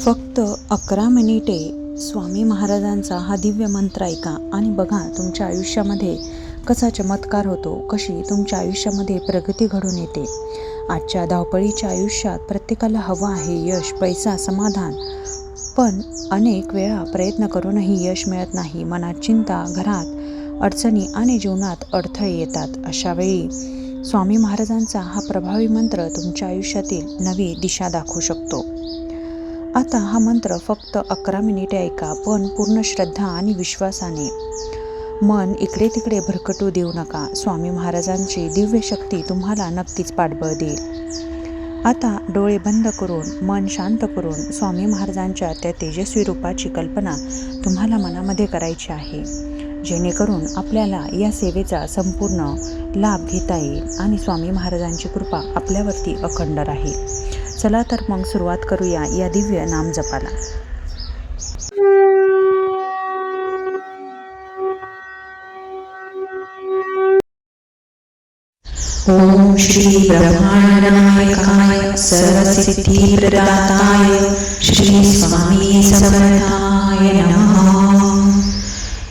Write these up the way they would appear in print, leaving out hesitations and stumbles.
फक्त 11 मिनिटे स्वामी महाराजांचा हा दिव्य मंत्र ऐका आणि बघा तुमच्या आयुष्यामध्ये कसा चमत्कार होतो, कशी तुमच्या आयुष्यामध्ये प्रगती घडून येते. आजच्या धावपळीच्या आयुष्यात प्रत्येकाला हवं आहे यश, पैसा, समाधान, पण अनेक वेळा प्रयत्न करूनही यश मिळत नाही. मनात चिंता, घरात अडचणी आणि जीवनात अडथळे येतात. अशा वेळी स्वामी महाराजांचा हा प्रभावी मंत्र तुमच्या आयुष्यातील नवी दिशा दाखवू शकतो. आता हा मंत्र फक्त 11 मिनिटे ऐका, पण पूर्ण श्रद्धा आणि विश्वासाने. मन इकडे तिकडे भरकटू देऊ नका. स्वामी महाराजांची दिव्य शक्ती तुम्हाला नक्कीच पाठबळ देईल. आता डोळे बंद करून, मन शांत करून स्वामी महाराजांच्या त्या तेजस्वी रूपाची कल्पना तुम्हाला मनामध्ये करायची आहे, जेणेकरून आपल्याला या सेवेचा संपूर्ण लाभ घेता येईल आणि स्वामी महाराजांची कृपा आपल्यावरती अखंड राहील. चला तर मग सुरुवात करूया या दिव्य नामजपाला. ओम श्री ब्रह्मांडनायकाय सर्वसिद्धी प्रदाताय श्री स्वामी समर्थाय नमः.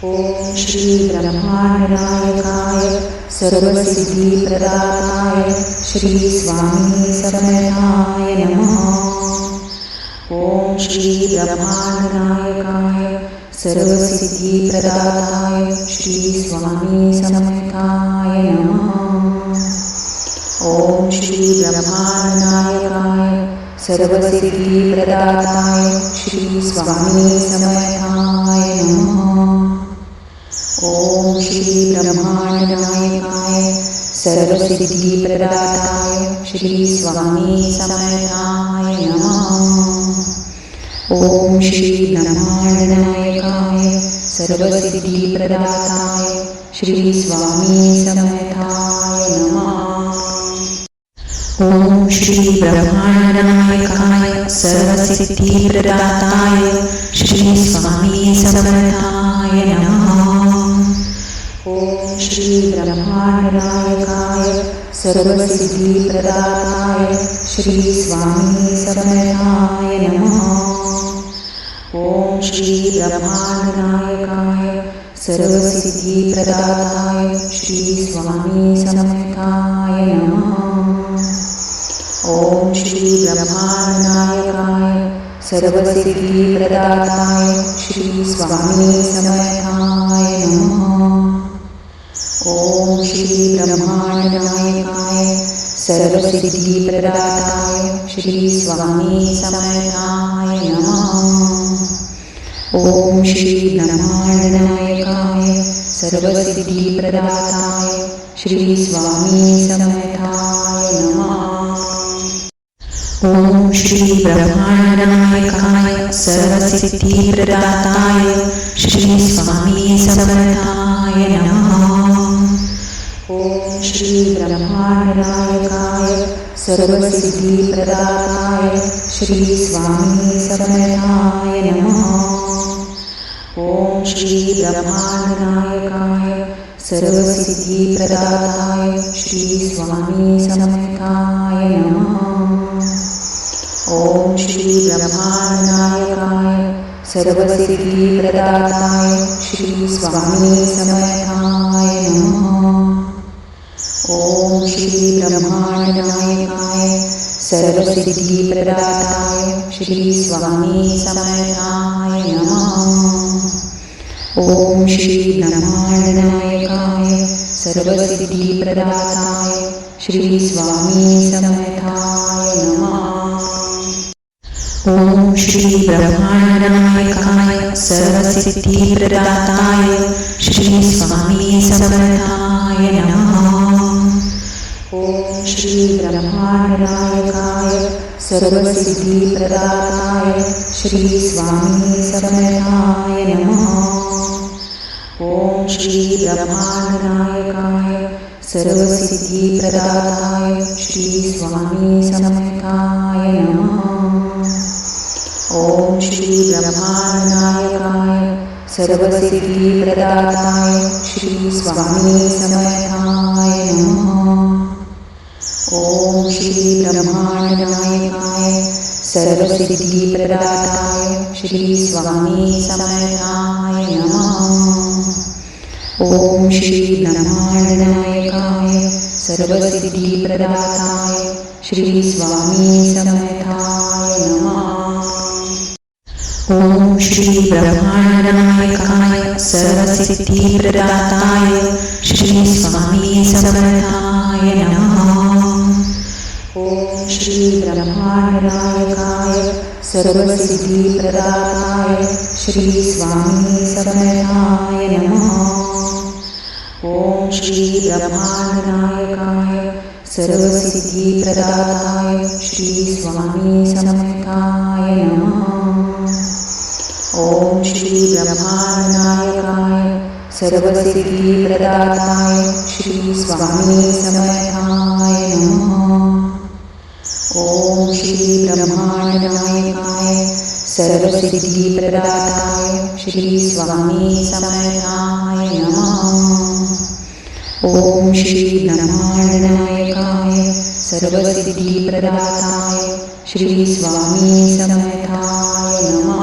ओम श्री ब्रह्मांडनायकाय सर्वसिद्धी प्रदाताय श्री स्वामी समर्थाय नमः. ओम श्री ब्रह्मांडनायकाय सर्वसिद्धी प्रदाताय श्री स्वामी समर्थाय नमः. ओम श्री ब्रह्मांडनायकाय सर्वसिद्धी प्रदाताय श्री स्वामी समर्थाय नमः. ओम श्री ब्रह्मांडनायकाय सर्वसिद्धी प्रदाताय श्री स्वामी समर्थाय नमः. ओम श्री ब्रह्मांडनायकाय सर्वसिद्धी प्रदाताय श्री स्वामी समर्थाय नमः. ओम श्री ब्रह्मांडनायकाय सर्वसिद्धी प्रदाताय श्री स्वामी समर्थाय नमः. ओम श्री ब्रह्मांडनायकाय सर्वसिद्धी प्रदाताय श्री स्वामी समर्थाय नमः. ओम श्री ब्रह्मांडनायकाय सर्वसिद्धी प्रदाताय श्री स्वामी समर्थाय नमः. ओम श्री ब्रह्मांडनायकाय सर्वसिद्धी प्रदाताय श्री स्वामी समर्थाय नमः. ओम श्री ब्रह्मांडनायकाय सर्वसिद्धी प्रदाताय श्री स्वामी समर्थाय नमः. ओम श्री ब्रह्मांडनायकाय सर्वसिद्धी प्रदाताय श्री स्वामी समर्थाय नमः. ओम श्री ब्रह्मांडनायकाय सर्वसिद्धी प्रदाताय श्री स्वामी समर्थाय नमः. ओम श्री ब्रह्मांडनायकाय सर्वसिद्धी प्रदाताय श्री स्वामी समर्थाय नमः. ओम श्री ब्रह्मांडनायकाय सर्वसिद्धी प्रदाताय श्री स्वामी समर्थाय नमः. ओम श्री ब्रह्मांडनायकाय सर्वसिद्धी प्रदाताय श्री स्वामी समर्थाय नमः. ओम श्री ब्रह्मांडनायकाय सर्वसिद्धी प्रदाताय श्री स्वामी समर्थाय नमः. ओम श्री ब्रह्मांडनायकाय सर्वसिद्धी प्रदाताय श्री स्वामी समर्थाय नमः. ओम श्री ब्रह्मांडनायकाय सर्वसिद्धी प्रदाताय श्री स्वामी समर्थाय नमः. ओम श्री ब्रह्मांडनायकाय सर्वसिद्धी प्रदाताय श्री स्वामी समर्थाय नमः. ओम श्री ब्रह्मांडनायकाय सर्वसिद्धी प्रदाताय श्री स्वामी समर्थाय नमः. ओम श्री ब्रह्मांडनायकाय सर्वसिद्धी प्रदाताय श्री स्वामी समर्थाय नमः. ओम श्री ब्रह्मांडनायकाय सर्वसिद्धिप्रदाताय श्री स्वामी समर्थाय नमः। ओम श्री ब्रह्मांडनायकाय सर्वसिद्धिप्रदाताय श्री स्वामी समर्थाय नमः। ओम श्री ब्रह्मांडनायकाय सर्वसिद्धिप्रदाताय श्री स्वामी समर्थाय नमः। ओम श्री ब्रह्मांडनायकाय सर्वसिद्धिप्रदाताय श्री स्वामी समर्थाय नमः। ओम श्री ब्रह्मांडनायकाय सर्वसिद्धिप्रदाताय श्री स्वामी समर्थाय नमः। ओम श्री ब्रह्मांडनायकाय सर्वसिद्धिप्रदाताय श्री स्वामी समर्थाय नमः। ओम श्री ब्रह्मांडनायकाय सर्वसिद्धिप्रदाताय श्री स्वामी समर्थाय नमः। ओम श्री ब्रह्मांडनायकाय सर्वसिद्धिप्रदाताय श्री स्वामी समर्थाय नमः।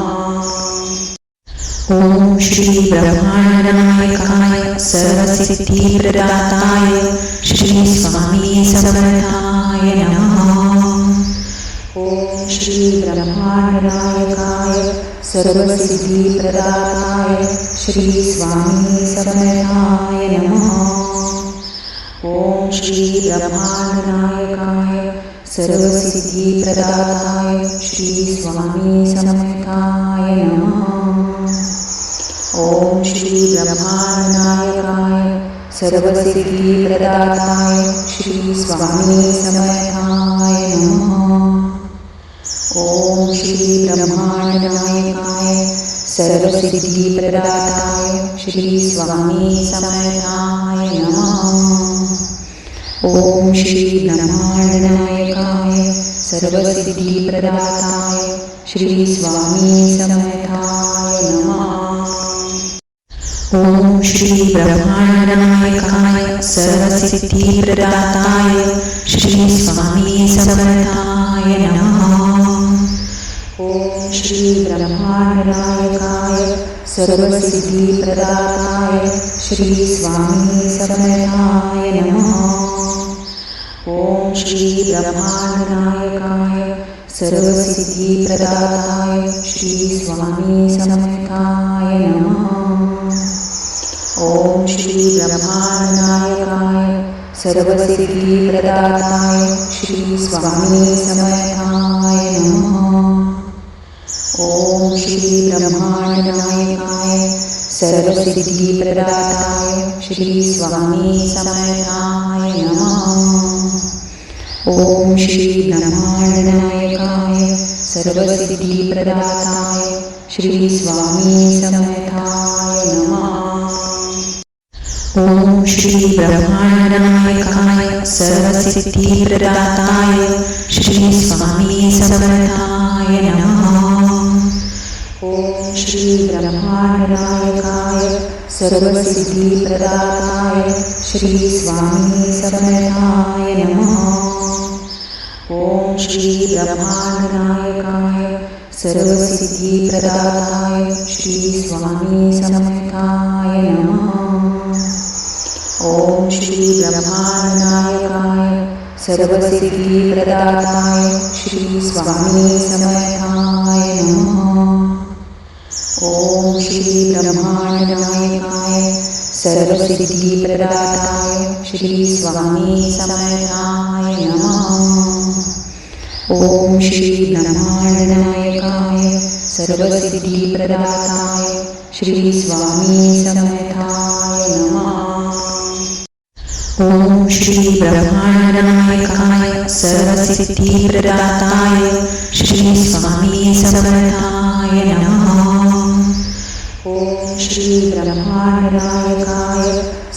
ओम श्री ब्रह्मांडनायकाय सर्वसिद्धिप्रदाताय श्री स्वामी समर्थाय नमः। ओम श्री ब्रह्मांडनायकाय सर्वसिद्धिप्रदाताय श्री स्वामी समर्थाय नमः। ओम श्री ब्रह्मांडनायकाय सर्वसिद्धिप्रदाताय श्री स्वामी समर्थाय नमः। ओम श्री ब्रह्मांडनायकाय सर्वसिद्धिप्रदाताय श्री स्वामी समर्थाय नमः। ओम श्री ब्रह्मांडनायकाय सर्वसिद्धिप्रदाताय श्री स्वामी समर्थाय नमः। ओम श्री ब्रह्मांडनायकाय सर्वसिद्धिप्रदाताय श्री स्वामी समर्थाय नमः। ओम श्री ब्रह्मांडनायकाय सर्वसिद्धिप्रदाताय श्री स्वामी समर्थाय नमः। ओम श्री ब्रह्मांडनायकाय सर्वसिद्धिप्रदाताय श्री स्वामी समर्थाय नमः। ओम श्री ब्रह्मांडनायकाय सर्वसिद्धिप्रदाताय श्री स्वामी समर्थाय नमः। ओम श्री ब्रह्मांडनायकाय सर्वसिद्धिप्रदाताय श्री स्वामी समर्थाय नमः। ओम श्री ब्रह्मांडनायकाय सर्वसिद्धिप्रदाताय श्री स्वामी समर्थाय नमः। ओम श्री ब्रह्मांडनायकाय सर्वसिद्धिप्रदाताय श्री स्वामी समर्थाय नमः। ओम श्री ब्रह्मांडनायकाय सर्वसिद्धिप्रदाताय श्री स्वामी समर्थाय नमः। ओम श्री ब्रह्मांडनायकाय सर्वसिद्धिप्रदाताय श्री स्वामी समर्थाय नमः। ओम श्री ब्रह्मांडनायकाय सर्वसिद्धिप्रदाताय श्री स्वामी समर्थाय नमः। ओम श्री ब्रह्मांडनायकाय सर्वसिद्धिप्रदाताय श्री स्वामी समर्थाय नमः। ओम श्री ब्रह्मांडनायकाय सर्वसिद्धिप्रदाताय श्री स्वामी समर्थाय नमः। ओम श्री ब्रह्मांडनायकाय सर्वसिद्धिप्रदाताय श्री स्वामी समर्थाय नमः। ओम श्री ब्रह्मांडनायकाय सर्वसिद्धिप्रदाताय श्री स्वामी समर्थाय नमः। ओम श्री ब्रह्मांडनायकाय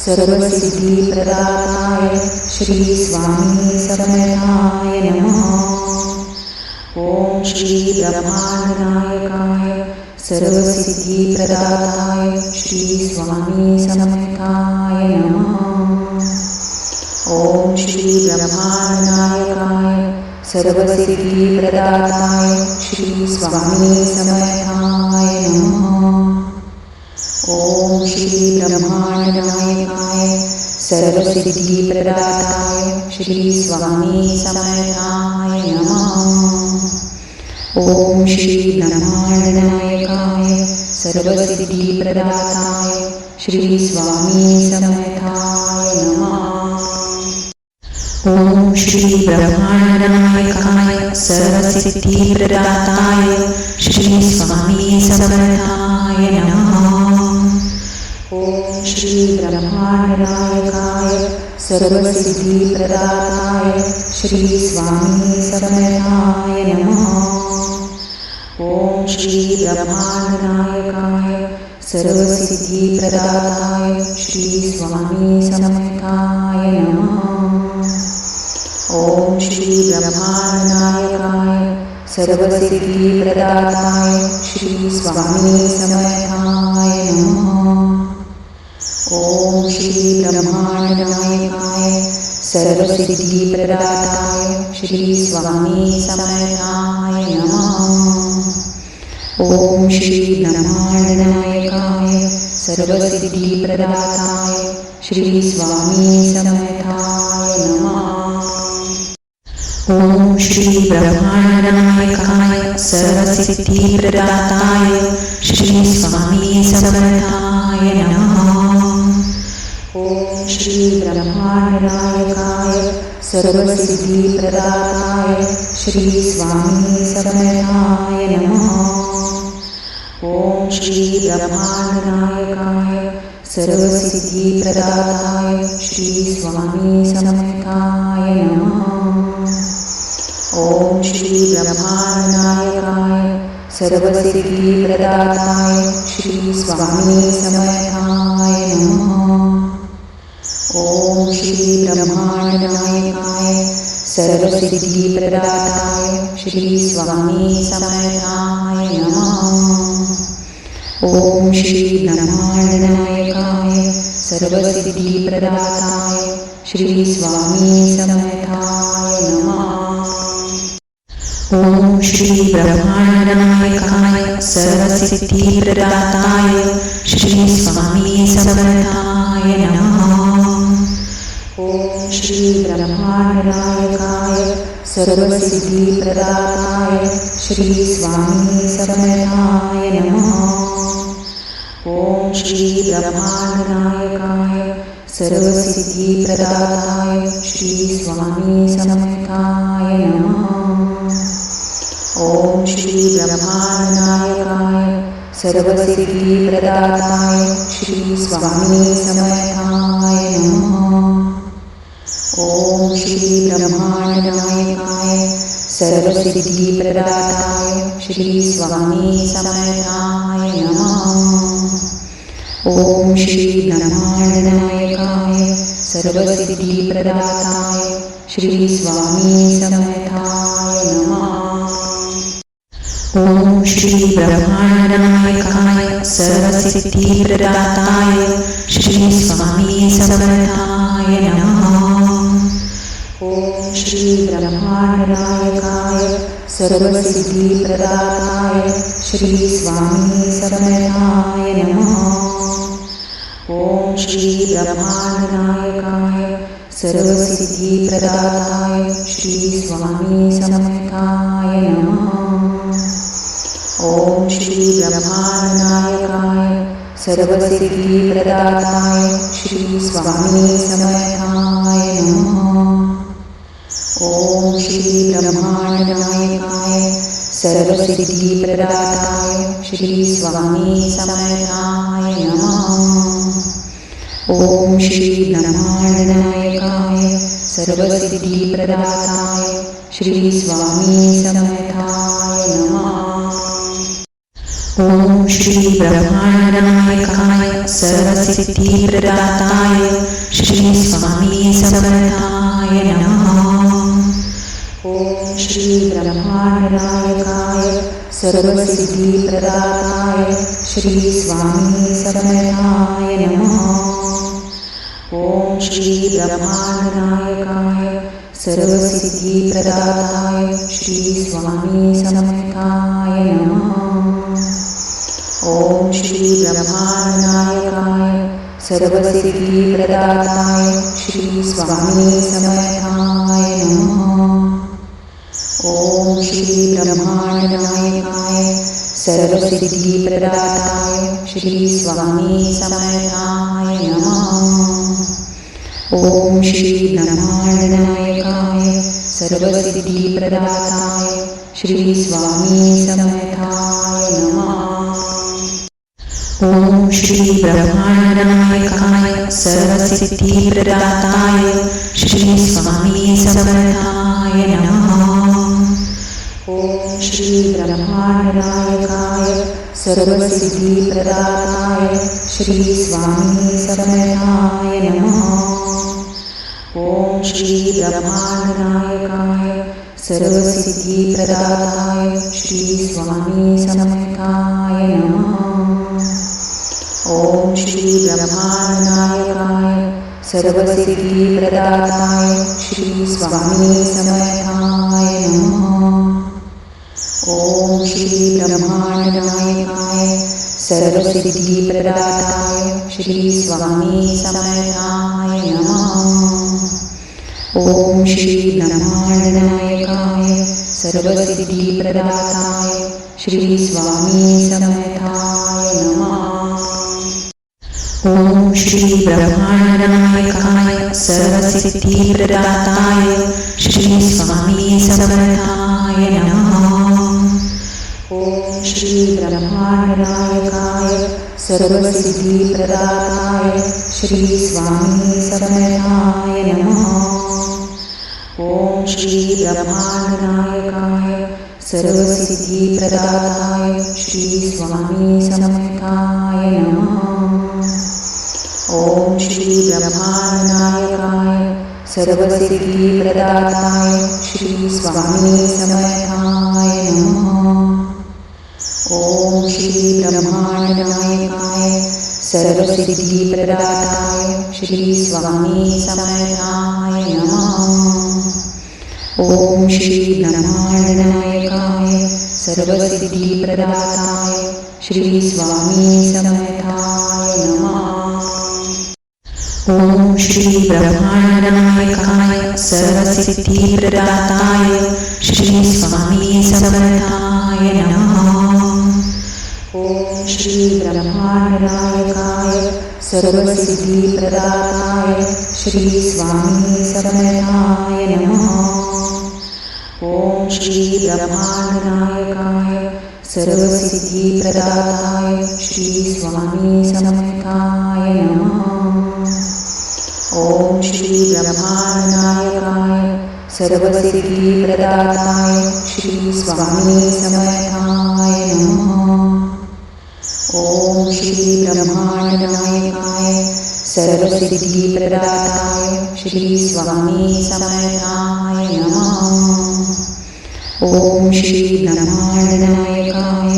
सर्वसिद्धिप्रदाताय श्री स्वामी समर्थाय नमः। ओम श्री ब्रह्मांडनायकाय सर्वसिद्धिप्रदाताय श्री स्वामी समर्थाय नमः। ओम श्री ब्रह्मांडनायकाय सर्वसिद्धिप्रदाताय श्री स्वामी समर्थाय नमः। ओम श्री ब्रह्मांडनायकाय सर्वसिद्धिप्रदाताय श्री स्वामी समर्थाय नमः। ओम श्री ब्रह्मांडनायकाय सर्वसिद्धिप्रदाताय श्री स्वामी समर्थाय नमः। ओम श्री ब्रह्मांडनायकाय सर्वसिद्धिप्रदाताय श्री स्वामी समर्थाय नमः। ओम श्री ब्रह्मांडनायकाय सर्वसिद्धिप्रदाताय श्री स्वामी समर्थाय नमः। ओम श्री ब्रह्मांडनायकाय सर्वसिद्धिप्रदाताय श्री स्वामी समर्थाय नमः। ओम श्री ब्रह्मांडनायकाय सर्वसिद्धिप्रदाताय श्री स्वामी समर्थाय नमः। ओम श्री ब्रह्मांडनायकाय सर्वसिद्धिप्रदाताय श्री स्वामी समर्थाय नमः। ओम श्री ब्रह्मांडनायकाय सर्वसिद्धिप्रदाताय श्री स्वामी समर्थाय नमः। ओम श्री ब्रह्मांडनायकाय सर्वसिद्धिप्रदाताय श्री स्वामी समर्थाय नमः। ओम श्री ब्रह्मांडनायकाय सर्वसिद्धिप्रदाताय श्री स्वामी समर्थाय नमः। ओम श्री ब्रह्मांडनायकाय सर्वसिद्धिप्रदाताय श्री स्वामी समर्थाय नमः। ओम श्री ब्रह्मांडनायकाय सर्वसिद्धिप्रदाताय श्री स्वामी समर्थाय नमः। ओम श्री ब्रह्मांडनायकाय सर्वसिद्धिप्रदाताय श्री स्वामी समर्थाय नमः। ओम श्री ब्रह्मांडनायकाय सर्वसिद्धिप्रदाताय श्री स्वामी समर्थाय नमः। ओम श्री ब्रह्मांडनायकाय सर्वसिद्धिप्रदाताय श्री स्वामी समर्थाय नमः। ओम श्री ब्रह्मांडनायकाय सर्वसिद्धिप्रदाताय श्री स्वामी समर्थाय नमः। ओम श्री ब्रह्मांडनायकाय सर्वसिद्धिप्रदाताय श्री स्वामी समर्थाय नमः। ओम श्री ब्रह्मांडनायकाय सर्वसिद्धिप्रदाताय श्री स्वामी समर्थाय नमः। ओम श्री ब्रह्मांडनायकाय सर्वसिद्धिप्रदाताय श्री स्वामी समर्थाय नमः। ओम श्री ब्रह्मांडनायकाय सर्वसिद्धिप्रदाताय श्री स्वामी समर्थाय नमः। ओम श्री ब्रह्मांडनायकाय सर्वसिद्धिप्रदाताय श्री स्वामी समर्थाय नमः। ओम श्री ब्रह्मांडनायकाय सर्वसिद्धिप्रदाताय श्री स्वामी समर्थाय नमः। ओम श्री ब्रह्मांडनायकाय सर्वसिद्धिप्रदाताय श्री स्वामी समर्थाय नमः। ओम श्री ब्रह्मांडनायकाय सर्वसिद्धिप्रदाताय श्री स्वामी समर्थाय नमः। ओम श्री ब्रह्मांडनायकाय सर्वसिद्धिप्रदाताय श्री स्वामी समर्थाय नमः। ओम श्री ब्रह्मांडनायकाय सर्वसिद्धिप्रदाताय श्री स्वामी समर्थाय नमः। ओम श्री ब्रह्मांडनायकाय सर्वसिद्धिप्रदाताय श्री स्वामी समर्थाय नमः। ओम श्री ब्रह्मांडनायकाय सर्वसिद्धिप्रदाताय श्री स्वामी समर्थाय नमः। ओम श्री ब्रह्मांडनायकाय सर्वसिद्धिप्रदाताय श्री स्वामी समर्थाय नमः। ॐ श्री ब्रह्माण्डनायकाय सर्वसिद्धिप्रदाताय श्री स्वामी समर्थाय नमः। ॐ श्री ब्रह्माण्डनायकाय सर्वसिद्धिप्रदाताय श्री स्वामी समर्थाय नमः। ॐ श्री ब्रह्माण्डनायकाय सर्वसिद्धिप्रदाताय श्री स्वामी समर्थाय नमः। ॐ श्री ब्रह्माण्डनायकाय सर्वसिद्धिप्रदाताय श्री स्वामी समर्थाय नमः। ॐ श्री ब्रह्माण्डनायकाय सर्वसिद्धिप्रदाताय श्री स्वामी समर्थाय नमः। ॐ श्री ब्रह्माण्डनायकाय सर्वसिद्धिप्रदाताय श्री स्वामी समर्थाय नमः। ॐ श्री ब्रह्माण्डनायकाय सर्वसिद्धिप्रदाताय श्री स्वामी समर्थाय नमः। ॐ श्री ब्रह्माण्डनायकाय सर्वसिद्धिप्रदाताय श्री स्वामी समर्थाय नमः। ॐ श्री ब्रह्माण्डनायकाय सर्वसिद्धिप्रदाताय श्री स्वामी समर्थाय नमः। ॐ श्री ब्रह्माण्डनायकाय सर्वसिद्धिप्रदाताय श्री स्वामी समर्थाय नमः। ॐ श्री ब्रह्माण्डनायकाय सर्वसिद्धिप्रदाताय श्री स्वामी समर्थाय नमः। ॐ श्री ब्रह्माण्डनायकाय सर्वसिद्धिप्रदाताय श्री स्वामी समर्थाय नमः। ॐ श्री ब्रह्माण्डनायकाय सर्वसिद्धिप्रदाताय श्री स्वामी समर्थाय नमः। ॐ श्री ब्रह्माण्डनायकाय सर्वसिद्धिप्रदाताय श्री स्वामी समर्थाय नमः। ॐ श्री ब्रह्माण्डनायकाय सर्वसिद्धिप्रदाताय श्री स्वामी समर्थाय नमः। ॐ श्री ब्रह्माण्डनायकाय सर्वसिद्धिप्रदाताय श्री स्वामी समर्थाय नमः। ॐ श्री ब्रह्माण्डनायकाय सर्वसिद्धिप्रदाताय श्री स्वामी समर्थाय नमः। ॐ श्री ब्रह्माण्डनायकाय सर्वसिद्धिप्रदाताय श्री स्वामी समर्थाय नमः। ॐ श्री ब्रह्माण्डनायकाय सर्वसिद्धिप्रदाताय श्री स्वामी समर्थाय नमः। ॐ श्री ब्रह्माण्डनायकाय सर्वसिद्धिप्रदाताय श्री स्वामी समर्थाय नमः। ॐ श्री ब्रह्माण्डनायकाय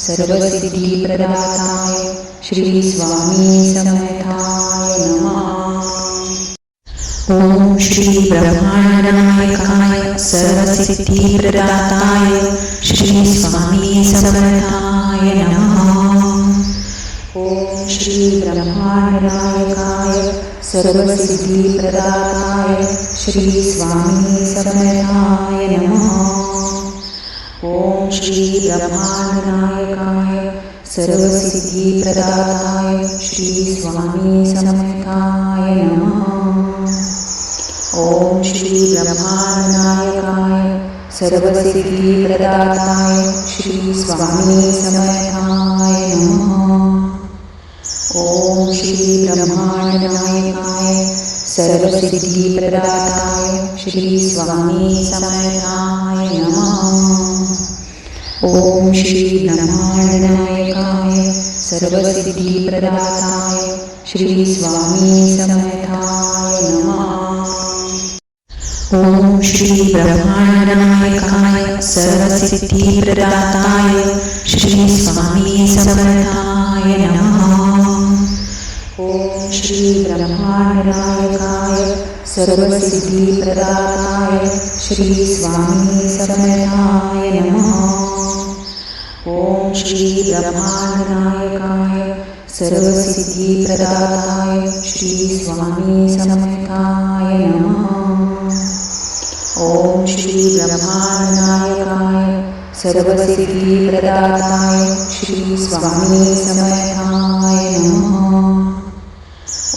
सर्वसिद्धिप्रदाताय श्री स्वामी समर्थाय नमः। ॐ श्री ब्रह्माण्डनायकाय सर्वसिद्धिप्रदाताय श्री स्वामी समर्थाय नमः। ॐ श्री ब्रह्माण्डनायकाय सर्वसिद्धिप्रदाताय श्री स्वामी समर्थाय नमः। ॐ श्री ब्रह्माण्डनायकाय सर्वसिद्धिप्रदाताय श्री स्वामी समर्थाय नमः। ॐ श्री ब्रह्माण्डनायकाय सर्वसिद्धिप्रदाताय श्री स्वामी समर्थाय नमः। ॐ श्री ब्रह्माण्डनायकाय सर्वसिद्धिप्रदाताय श्री स्वामी समर्थाय नमः। ॐ श्री ब्रह्माण्डनायकाय सर्वसिद्धिप्रदाताय श्री स्वामी समर्थाय नमः। ॐ श्री ब्रह्माण्डनायकाय सर्वसिद्धिप्रदाताय श्री स्वामी समर्थाय नमः। ॐ श्री ब्रह्माण्डनायकाय सर्वसिद्धिप्रदाताय श्री स्वामी समर्थाय नमः। ओम श्री ब्रह्मांडनायकाय सर्वसिद्धिप्रदाताय श्री स्वामी समर्थाय नमः। ओम श्री ब्रह्मांडनायकाय सर्वसिद्धिप्रदाताय श्री स्वामी समर्थाय नमः।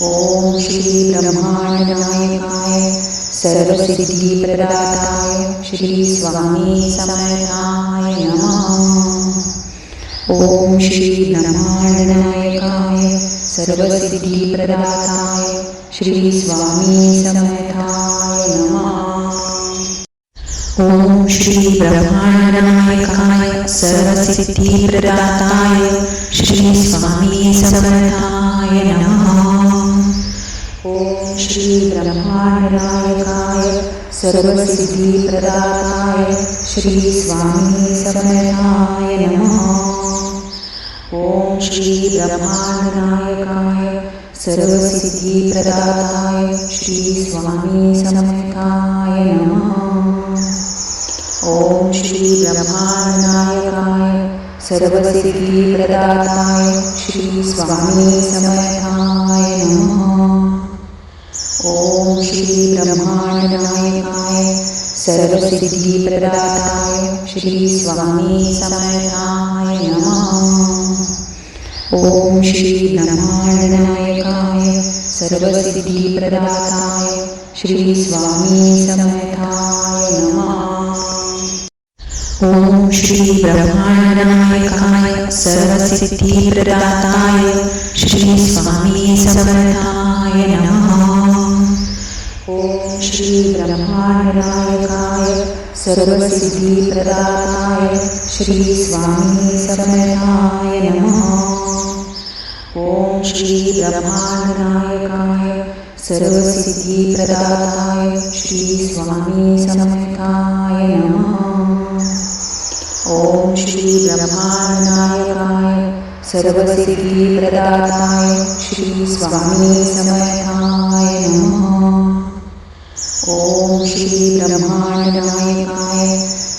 ओम श्री ब्रह्मांडनायकाय सर्वसिद्धिप्रदाताय श्री स्वामी समर्थाय नमः। ओम श्री ब्रह्मांडनायकाय सर्वसिद्धिप्रदाताय श्री स्वामी समर्थाय नमः। ओम श्री ब्रह्मांडनायकाय सर्वसिद्धिप्रदाताय श्री स्वामी समर्थाय नमः। ओम श्री ब्रह्मांडनायकाय सर्वसिद्धिप्रदाताय श्री स्वामी समर्थाय नमः। ओम श्री ब्रह्मांडनायकाय सर्वसिद्धिप्रदाताय श्री स्वामी समर्थाय नमः। ओम श्री ब्रह्मांडनायकाय सर्वसिद्धिप्रदाताय श्री स्वामी समर्थाय नमः। ओम श्री ब्रह्मांडनायकाय सर्वसिद्धिप्रदाताय श्री स्वामी समर्थाय नमः। ओम श्री ब्रह्मांडनायकाय सर्वसिद्धिप्रदाताय श्री स्वामी समर्थाय नमः। ओम श्री ब्रह्मांडनायकाय सर्वसिद्धिप्रदाताय श्री स्वामी समर्थाय नमः। ओम श्री ब्रह्मांडनायकाय सर्वसिद्धिप्रदाताय श्री स्वामी समर्थाय नमः। ओम श्री ब्रह्मांडनायकाय सर्वसिद्धिप्रदाताय श्री स्वामी समर्थाय नमः। ओम श्री ब्रह्मांडनायकाय सर्वसिद्धिप्रदाताय श्री स्वामी समर्थाय नमः। ओम श्री ब्रह्मांडनायकाय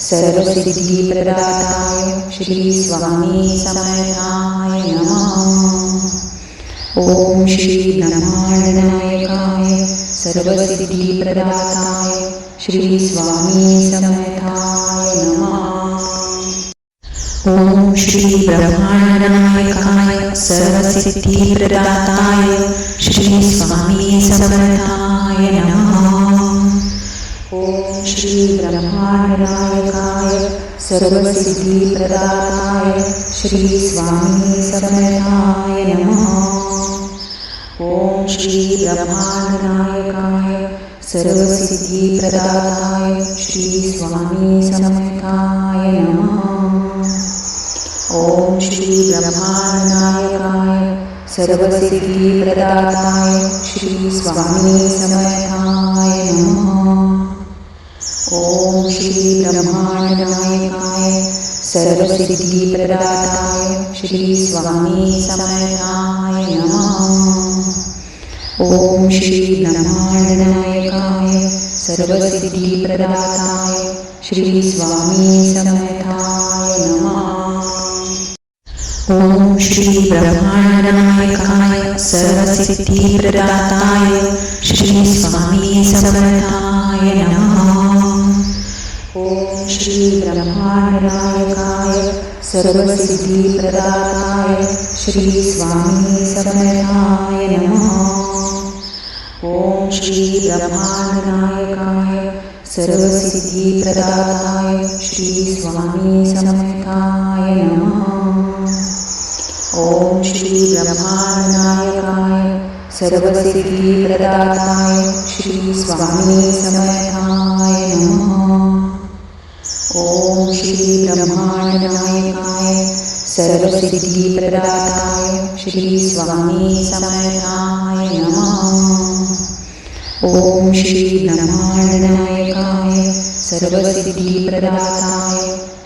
सर्वसिद्धिप्रदाताय श्री स्वामी समर्थाय नमः। ओम श्री ब्रह्मांडनायकाय सर्वसिद्धिप्रदाताय श्री स्वामी समर्थाय नमः। ओम श्री ब्रह्मांडनायकाय सर्वसिद्धिप्रदाताय श्री स्वामी समर्थाय नमः। ओम श्री ब्रह्मांडनायकाय सर्वसिद्धिप्रदाताय श्री स्वामी समर्थाय नमः। ओम श्री ब्रह्मांडनायकाय सर्वसिद्धिप्रदाताय श्री स्वामी समर्थाय नमः। ओम श्री ब्रह्मांडनायकाय सर्वसिद्धिप्रदाताय श्री स्वामी समर्थाय नमः। ओम श्री ब्रह्मांडनायकाय सर्वसिद्धिप्रदाताय श्री स्वामी समर्थाय नमः। ओम श्री ब्रह्मांडनायकाय सर्वसिद्धिप्रदाताय श्री स्वामी समर्थाय नमः। ओम श्री ब्रह्मांडनायकाय सर्वसिद्धिप्रदाताय श्री स्वामी समर्थाय नमः। ओम श्री ब्रह्मांडनायकाय सर्वसिद्धिप्रदाताय श्री स्वामी समर्थाय नमः। ओम श्री ब्रह्मांडनायकाय सर्वसिद्धिप्रदाताय श्री स्वामी समर्थाय नमः। ओम श्री ब्रह्मांडनायकाय सर्वसिद्धिप्रदाताय श्री स्वामी समर्थाय नमः। ओम श्री ब्रह्मांडनायकाय सर्वसिद्धिप्रदाताय श्री स्वामी समर्थाय नमः। ओम श्री ब्रह्मांडनायकाय सर्वसिद्धिप्रदाताय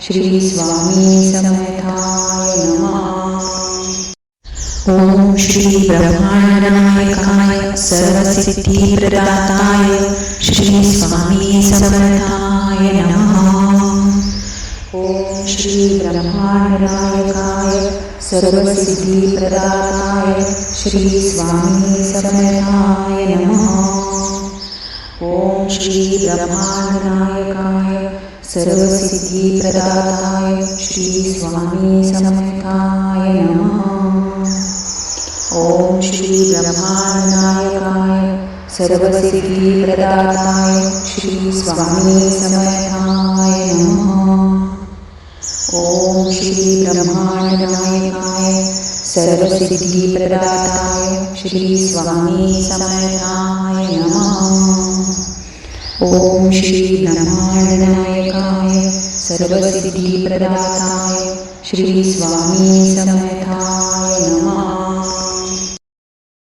श्री स्वामी समर्थाय नमः। ओम श्री ब्रह्मांडनायकाय सर्वसिद्धिप्रदाताय श्री स्वामी समर्थाय नमः। ओम श्री ब्रह्मांडनायकाय सर्वसिद्धिप्रदाताय श्री स्वामी समर्थाय नमः। ओम श्री ब्रह्मांडनायकाय सर्वसिद्धिप्रदाताय श्री स्वामी समर्थाय नमः। ओम श्री ब्रह्मांडनायकाय सर्वसिद्धिप्रदाताय श्री स्वामी समर्थाय नमः। ओम श्री ब्रह्मांडनायकाय सर्वसिद्धिप्रदाताय श्री स्वामी समर्थाय नमः। ओम श्री ब्रह्मांडनायकाय सर्वसिद्धिप्रदाताय श्री स्वामी समर्थाय नमः।